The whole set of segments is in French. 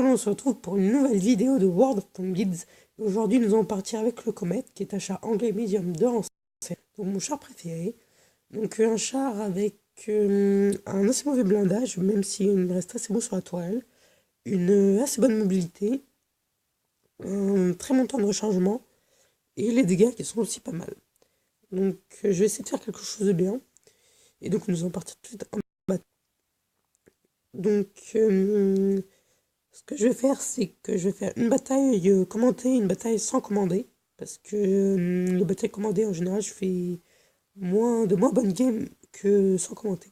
on se retrouve pour une nouvelle vidéo de World of Tanks Guides. Aujourd'hui, nous allons partir avec le Comet, qui est un char anglais médium de rang 7, donc mon char préféré. Donc un char avec un assez mauvais blindage, même s'il reste assez beau sur la toile, une assez bonne mobilité, un très bon temps de rechargement, et les dégâts qui sont aussi pas mal. Donc je vais essayer de faire quelque chose de bien. Et donc nous allons partir tout de suite en bataille. Donc ce que je vais faire, c'est que je vais faire une bataille commentée, une bataille sans commander. Parce que les batailles commandées, en général, je fais de moins bonnes games que sans commenter.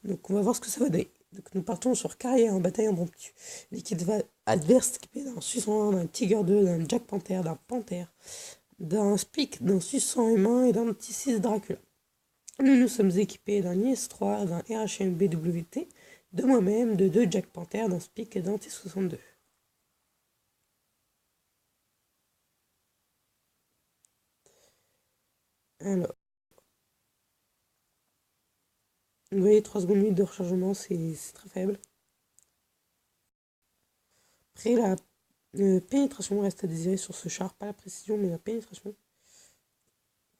Donc on va voir ce que ça va donner. Donc nous partons sur carrière en bataille impromptue. L'équipe adverse équipée d'un Susan, d'un Tiger 2, d'un Jack Panther, d'un Panther, d'un Speak, d'un Susan M1 et d'un T6 Dracula. Nous sommes équipés d'un IS-3, d'un RHM BWT, de moi-même, de deux Jack Panther, d'un Speak et d'un T62. Alors, vous voyez, 3 secondes 8 de rechargement, c'est très faible. Après, la pénétration reste à désirer sur ce char, pas la précision, mais la pénétration.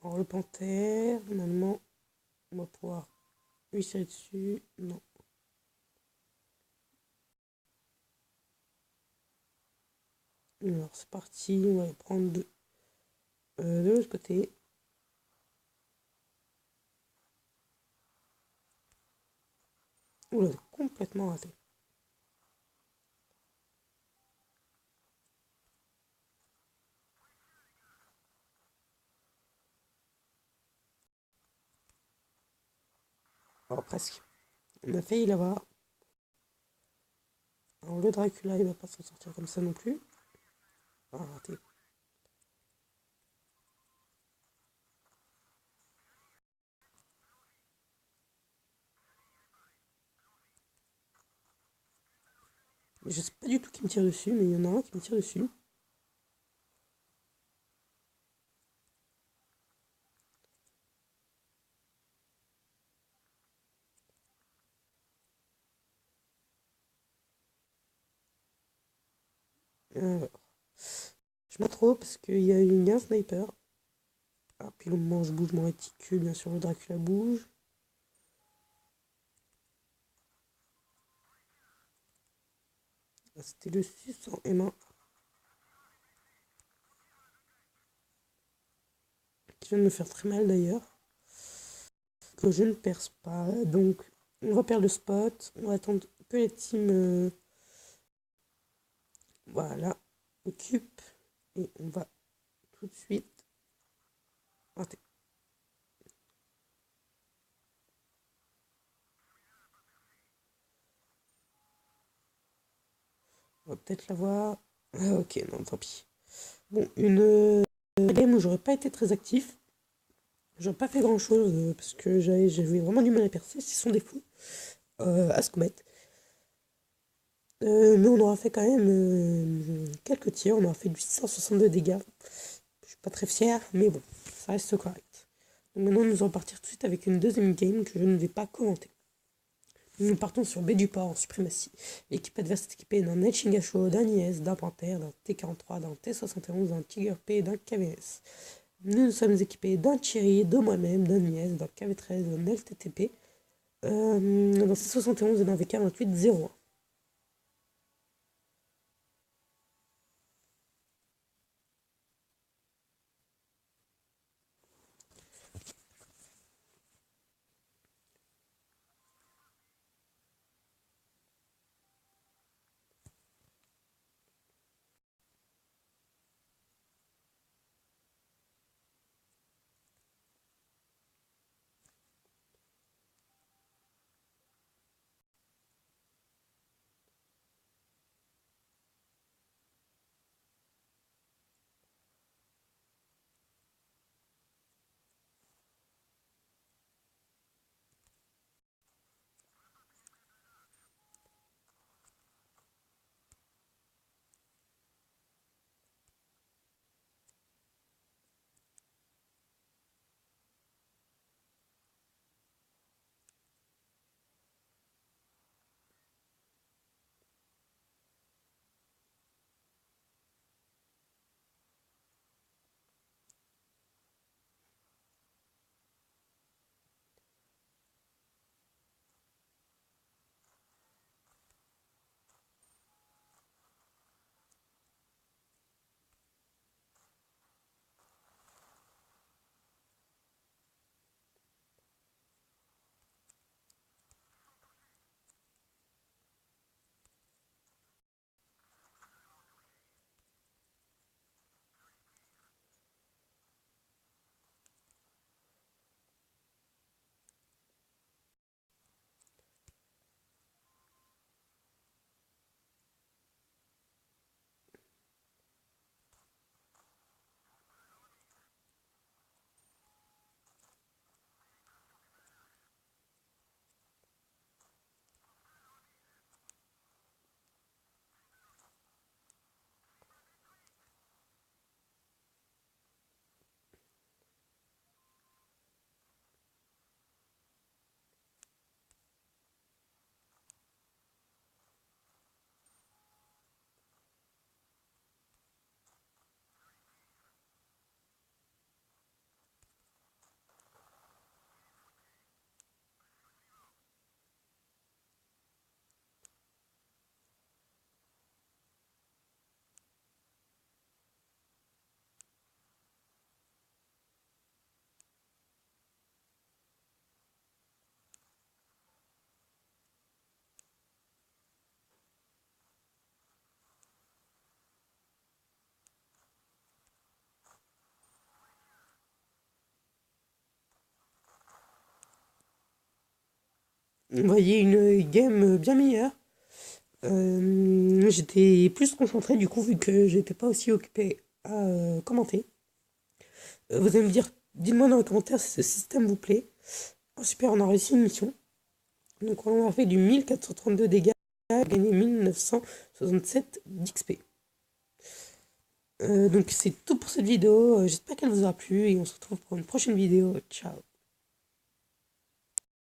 Alors, le panthère, normalement, on va pouvoir lui tirer dessus. Non. Alors, c'est parti, on va les prendre de l'autre côté. Oula, complètement raté. Alors, presque. On a failli l'avoir. Alors, le Dracula, il va pas s'en sortir comme ça non plus. Ah, raté. Je sais pas du tout qui me tire dessus, mais il y en a un qui me tire dessus. Alors, je sais pas trop parce qu'il y a un sniper. Ah, puis le moment où je bouge mon réticule, bien sûr, le Dracula bouge. Ah, c'était le 600 M1 qui vient de me faire très mal d'ailleurs. Que je ne perce pas. Donc, on va perdre le spot. On va attendre que les teams voilà, occupent. Et on va tout de suite rater. On va peut-être l'avoir. Ah, ok, non, tant pis. Bon, une game où j'aurais pas été très actif. J'aurais pas fait grand chose parce que j'avais vraiment du mal à percer, c'est son défaut à ce comète. Mais on aura fait quand même quelques tirs, on aura fait 862 dégâts. Je suis pas très fier, mais bon, ça reste correct. Donc maintenant nous allons partir tout de suite avec une deuxième game que je ne vais pas commenter. Nous partons sur B du port en suprématie. L'équipe adverse est équipée d'un Nightwing Show, d'un IS, d'un Panther, d'un T43, d'un T71, d'un Tiger P et d'un KVS. Nous sommes équipés d'un Cherry, de moi-même, d'un IS, d'un KV13, d'un LTTP, d'un C71 et d'un VK2801. on voyait une game bien meilleure. J'étais plus concentré du coup vu que j'étais pas aussi occupé à commenter. Vous allez me dire, dites-moi dans les commentaires si ce système vous plaît. Oh, super, on a réussi une mission. Donc on a fait du 1432 dégâts, gagné 1967 d'XP. Donc c'est tout pour cette vidéo. J'espère qu'elle vous aura plu et on se retrouve pour une prochaine vidéo. Ciao.